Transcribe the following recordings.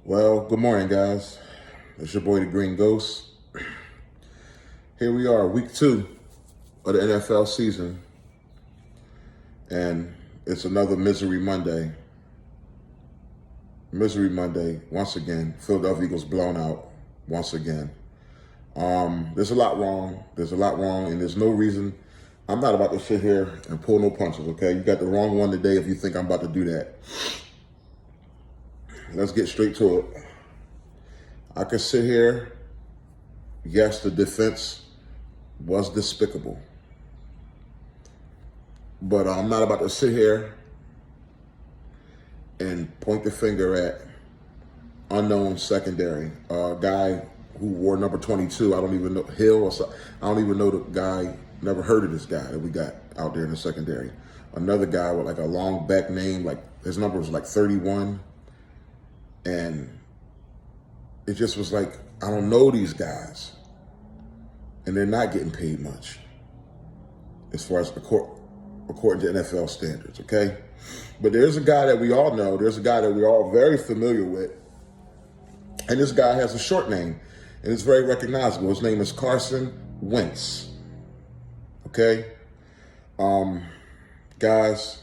Well, good morning, guys. It's your boy, the Green Ghost. Here we are, week 2 of the NFL season, and it's another Misery Monday. Misery Monday, once again. Philadelphia Eagles blown out once again. There's a lot wrong. And there's no reason. I'm not about to sit here and pull no punches, okay? You got the wrong one today if you think I'm about to do that. Let's get straight to it. I could sit here. Yes, the defense was despicable. But I'm not about to sit here and point the finger at unknown secondary. A guy who wore number 22, I don't even know, Hill or something. I don't even know the guy, never heard of this guy that we got out there in the secondary. Another guy with like a long back name, like his number was like 31. And it just was like, I don't know these guys. And they're not getting paid much as far as according to NFL standards, okay? But there's a guy that we all know. There's a guy that we're all very familiar with. And this guy has a short name, and it's very recognizable. His name is Carson Wentz, okay? Guys,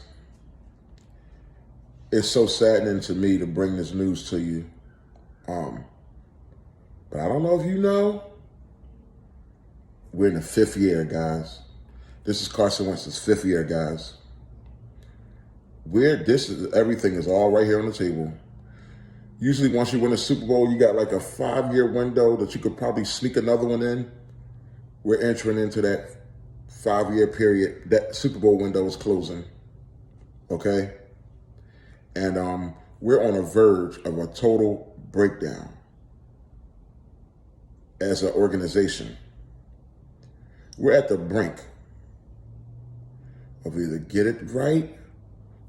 it's so saddening to me to bring this news to you. But I don't know if you know, we're in the 5th year, guys. This is Carson Wentz's 5th year, guys. Everything is all right here on the table. Usually once you win a Super Bowl, you got like a 5-year window that you could probably sneak another one in. We're entering into that 5-year period. That Super Bowl window is closing, okay? And we're on a verge of a total breakdown as an organization. We're at the brink of either get it right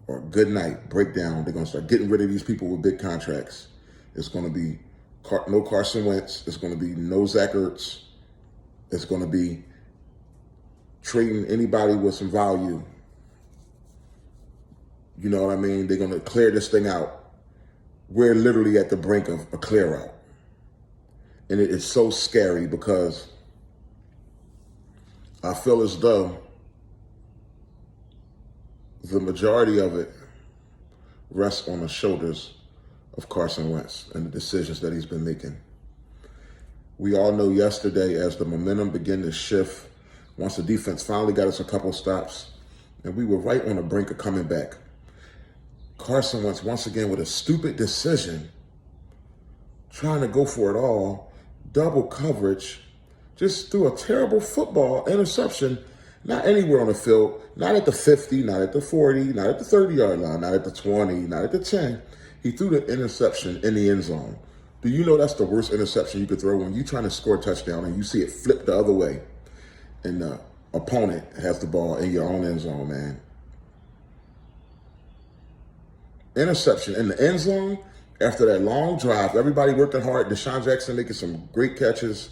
or good night, breakdown. They're going to start getting rid of these people with big contracts. It's going to be no Carson Wentz. It's going to be no Zach Ertz. It's going to be trading anybody with some value. You know what I mean? They're going to clear this thing out. We're literally at the brink of a clear out. And it is so scary because I feel as though the majority of it rests on the shoulders of Carson Wentz and the decisions that he's been making. We all know yesterday as the momentum began to shift, once the defense finally got us a couple stops, and we were right on the brink of coming back. Carson Wentz, once again, with a stupid decision, trying to go for it all, double coverage, just threw a terrible football interception, not anywhere on the field, not at the 50, not at the 40, not at the 30-yard line, not at the 20, not at the 10. He threw the interception in the end zone. Do you know that's the worst interception you could throw when you're trying to score a touchdown and you see it flip the other way and the opponent has the ball in your own end zone, man? Interception in the end zone after that long drive, everybody working hard, Deshaun Jackson making some great catches,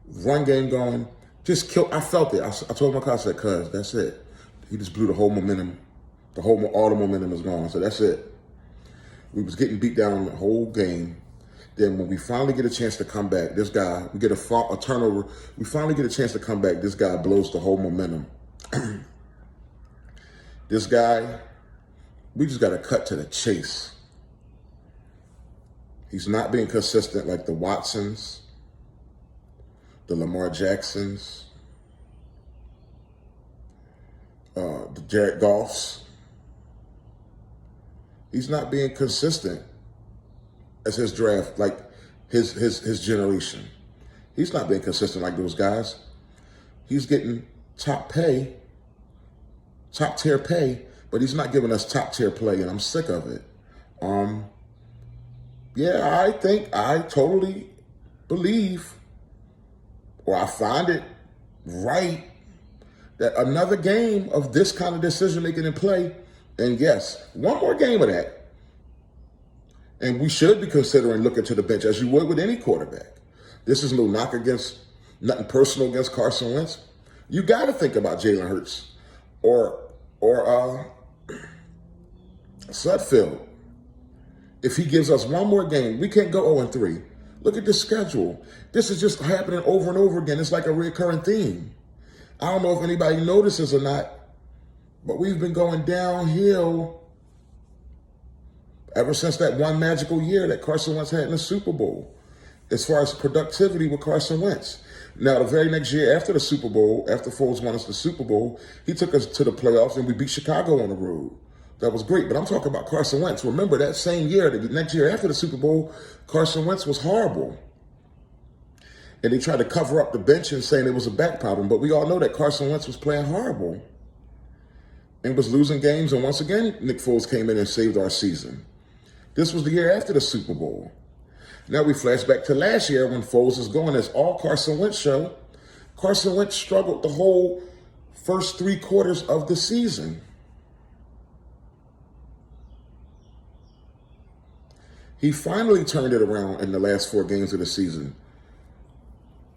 run game going, just killed. I felt it. I told my coach, I said, cuz, that's it. He just blew the whole momentum. All the momentum is gone. So that's it. We was getting beat down the whole game. Then when we finally get a chance to come back, this guy, we get a turnover. We finally get a chance to come back. This guy blows the whole momentum. This guy, we just got to cut to the chase. He's not being consistent like the Watsons, the Lamar Jacksons, the Jared Goffs. He's not being consistent as his draft, like his generation. He's not being consistent like those guys. He's getting top tier pay, but he's not giving us top tier play, and I'm sick of it. Yeah, I totally believe, or I find it right, that another game of this kind of decision making in play, and yes, one more game of that, and we should be considering looking to the bench as you would with any quarterback. This is no knock against, nothing personal against Carson Wentz. You got to think about Jalen Hurts or Sudfeld. If he gives us one more game, we can't go 0-3. Look at the schedule. This is just happening over and over again. It's like a recurring theme. I don't know if anybody notices or not, but we've been going downhill ever since that one magical year that Carson Wentz had in the Super Bowl, as far as productivity with Carson Wentz. Now, the very next year after the Super Bowl, after Foles won us the Super Bowl, he took us to the playoffs and we beat Chicago on the road. That was great, but I'm talking about Carson Wentz. Remember, that same year, the next year after the Super Bowl, Carson Wentz was horrible. And they tried to cover up the bench and saying it was a back problem, but we all know that Carson Wentz was playing horrible and was losing games, and once again, Nick Foles came in and saved our season. This was the year after the Super Bowl. Now we flash back to last year when Foles is going as all Carson Wentz show. Carson Wentz struggled the whole first 3 quarters of the season. He finally turned it around in the last 4 games of the season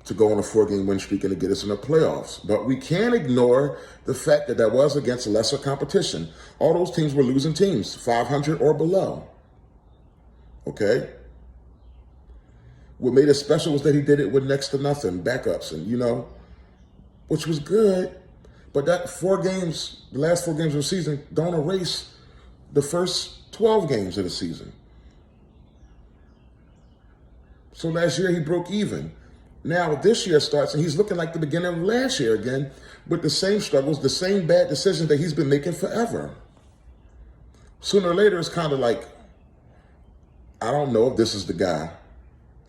to go on a 4-game win streak and to get us in the playoffs. But we can't ignore the fact that was against lesser competition. All those teams were losing teams, 500 or below. Okay? What made it special was that he did it with next to nothing, backups, and which was good. But that 4 games, the last 4 games of the season, don't erase the first 12 games of the season. So last year he broke even. Now this year starts and he's looking like the beginning of last year again with the same struggles, the same bad decisions that he's been making forever. Sooner or later it's kind of like, I don't know if this is the guy.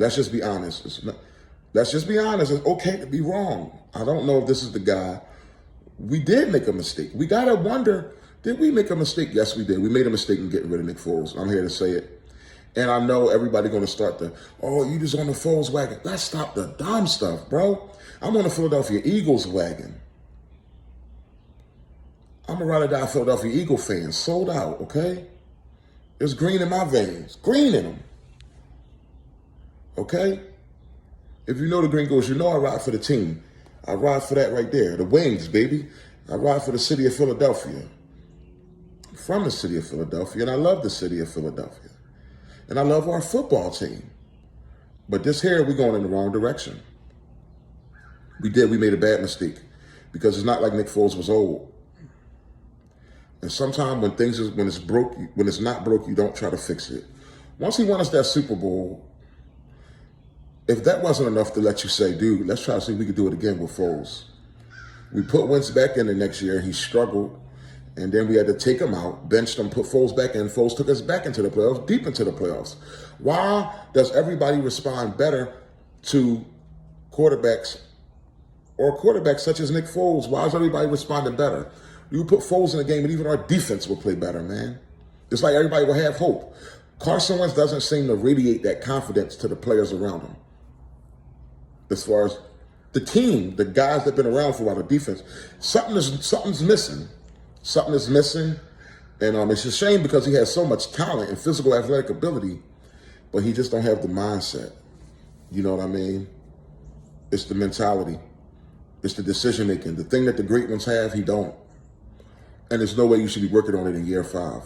Let's just be honest. Let's just be honest. It's okay to be wrong. I don't know if this is the guy. We did make a mistake. We got to wonder, did we make a mistake? Yes, we did. We made a mistake in getting rid of Nick Foles. I'm here to say it. And I know everybody going to start you just on the Foles wagon. Let's stop the dumb stuff, bro. I'm on the Philadelphia Eagles wagon. I'm a ride-or-die Philadelphia Eagle fan, sold out, okay? There's green in my veins, green in them, okay? If you know the Gringos, you know I ride for the team. I ride for that right there, the Wings, baby. I ride for the city of Philadelphia. I'm from the city of Philadelphia, and I love the city of Philadelphia. And I love our football team. But this here, we're going in the wrong direction. We made a bad mistake. Because it's not like Nick Foles was old. And sometimes when it's not broke, you don't try to fix it. Once he won us that Super Bowl, if that wasn't enough to let you say, dude, let's try to see if we could do it again with Foles. We put Wentz back in the next year, and he struggled. And then we had to take him out, benched him, put Foles back in. Foles took us back into the playoffs, deep into the playoffs. Why does everybody respond better to quarterbacks or quarterbacks such as Nick Foles? Why is everybody responding better? You put Foles in the game and even our defense will play better, man. It's like everybody will have hope. Carson Wentz doesn't seem to radiate that confidence to the players around him. As far as the team, the guys that have been around for a while, the defense, something's missing. Something is missing, and it's a shame because he has so much talent and physical athletic ability, but he just don't have the mindset. You know what I mean? It's the mentality. It's the decision making. The thing that the great ones have, he don't. And there's no way you should be working on it in year 5.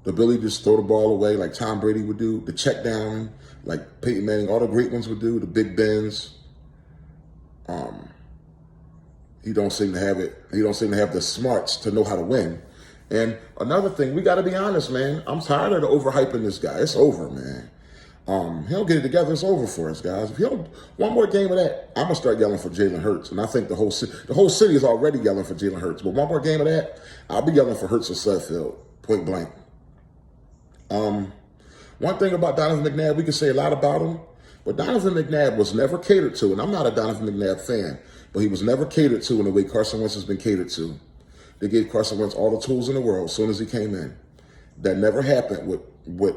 The ability to just throw the ball away like Tom Brady would do, the check down like Peyton Manning, all the great ones would do, the Big Bens. He don't seem to have it. He don't seem to have the smarts to know how to win. And another thing, we got to be honest, man. I'm tired of the overhyping this guy. It's over, man. He'll get it together. It's over for us, guys. If he'll one more game of that, I'm gonna start yelling for Jalen Hurts, and I think the whole city is already yelling for Jalen Hurts. But one more game of that, I'll be yelling for Hurts or Sudfeld, point blank. One thing about Donovan McNabb, we can say a lot about him, but Donovan McNabb was never catered to, and I'm not a Donovan McNabb fan, but he was never catered to in the way Carson Wentz has been catered to. They gave Carson Wentz all the tools in the world as soon as he came in. That never happened with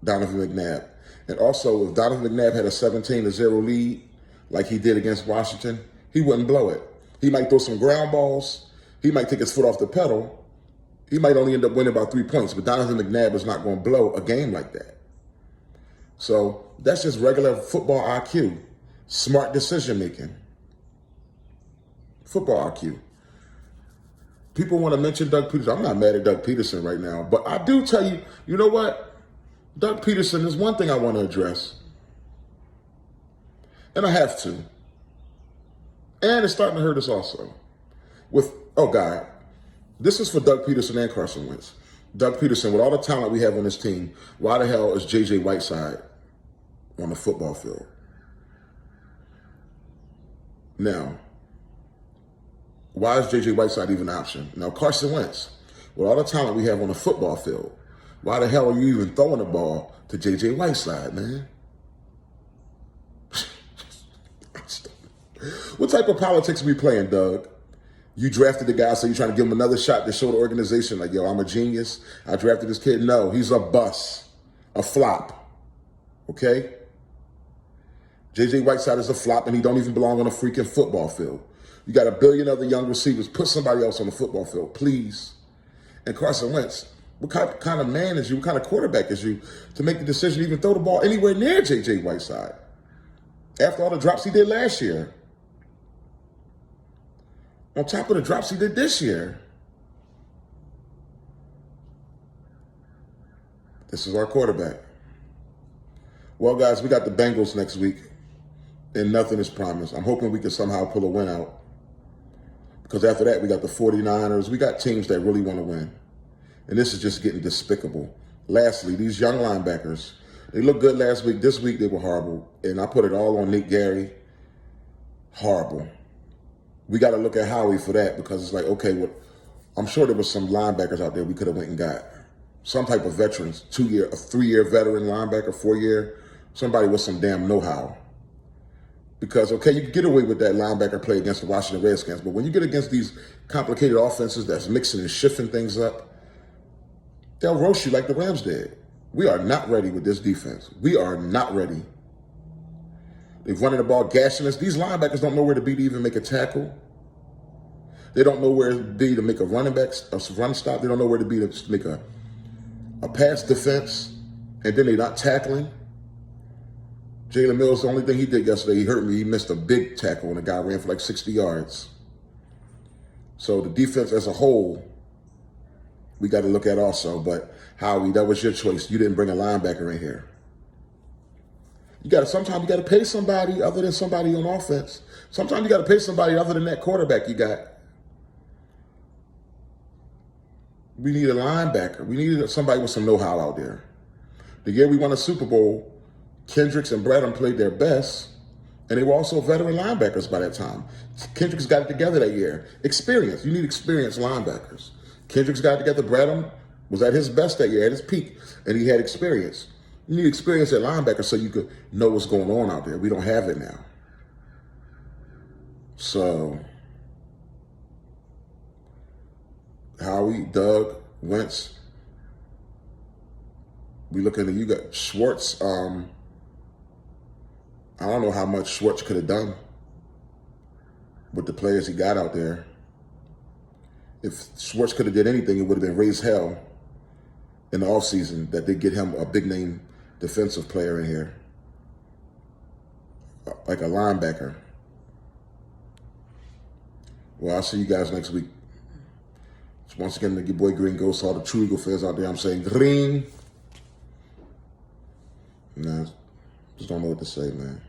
Donovan McNabb. And also, if Donovan McNabb had a 17-0 lead, like he did against Washington, he wouldn't blow it. He might throw some ground balls. He might take his foot off the pedal. He might only end up winning by 3 points, but Donovan McNabb is not going to blow a game like that. So that's just regular football IQ, smart decision making. Football IQ. People want to mention Doug Peterson. I'm not mad at Doug Peterson right now, but I do tell you, you know what? Doug Peterson is one thing I want to address. And I have to. And it's starting to hurt us also. Oh God, this is for Doug Peterson and Carson Wentz. Doug Peterson, with all the talent we have on this team, why the hell is J.J. Whiteside on the football field? Now, why is J.J. Whiteside even an option? Now, Carson Wentz, with all the talent we have on the football field, why the hell are you even throwing the ball to J.J. Whiteside, man? What type of politics are we playing, Doug? You drafted the guy, so you're trying to give him another shot to show the organization, like, yo, I'm a genius. I drafted this kid. No, he's a bust, a flop, okay? J.J. Whiteside is a flop, and he don't even belong on a freaking football field. You got a billion other young receivers. Put somebody else on the football field, please. And Carson Wentz, what kind of man is you? What kind of quarterback is you to make the decision to even throw the ball anywhere near J.J. Whiteside? After all the drops he did last year. On top of the drops he did this year. This is our quarterback. Well, guys, we got the Bengals next week, and nothing is promised. I'm hoping we can somehow pull a win out, because after that, we got the 49ers. We got teams that really want to win, and this is just getting despicable. Lastly, these young linebackers, they looked good last week. This week, they were horrible, and I put it all on Nick Gary. Horrible. We got to look at Howie for that, because it's like, okay, well, I'm sure there was some linebackers out there we could have went and got. Some type of veterans, a 3-year veteran linebacker, 4-year, somebody with some damn know-how. Because, okay, you can get away with that linebacker play against the Washington Redskins, but when you get against these complicated offenses that's mixing and shifting things up, they'll roast you like the Rams did. We are not ready with this defense. We are not ready. They've running the ball, gashing us. These linebackers don't know where to be to even make a tackle. They don't know where to be to make a run stop. They don't know where to be to make a pass defense, and then they're not tackling. Jalen Mills, the only thing he did yesterday, he hurt me. He missed a big tackle and the guy ran for like 60 yards. So the defense as a whole, we got to look at also. But Howie, that was your choice. You didn't bring a linebacker in here. Sometimes you got to pay somebody other than somebody on offense. Sometimes you got to pay somebody other than that quarterback you got. We need a linebacker. We needed somebody with some know-how out there. The year we won a Super Bowl, Kendricks and Bradham played their best, and they were also veteran linebackers by that time. Kendricks got it together that year. Experience. You need experienced linebackers. Kendricks got it together. Bradham was at his best that year, at his peak, and he had experience. You need experience at linebacker so you could know what's going on out there. We don't have it now. So, Howie, Doug, Wentz, we looking at you got Schwartz. I don't know how much Schwartz could have done with the players he got out there. If Schwartz could have did anything, it would have been raise hell in the offseason that they get him a big name defensive player in here, like a linebacker. Well, I'll see you guys next week. So once again, your boy Green Ghost, all the true Eagle fans out there, I'm saying green. Nah, just don't know what to say, man.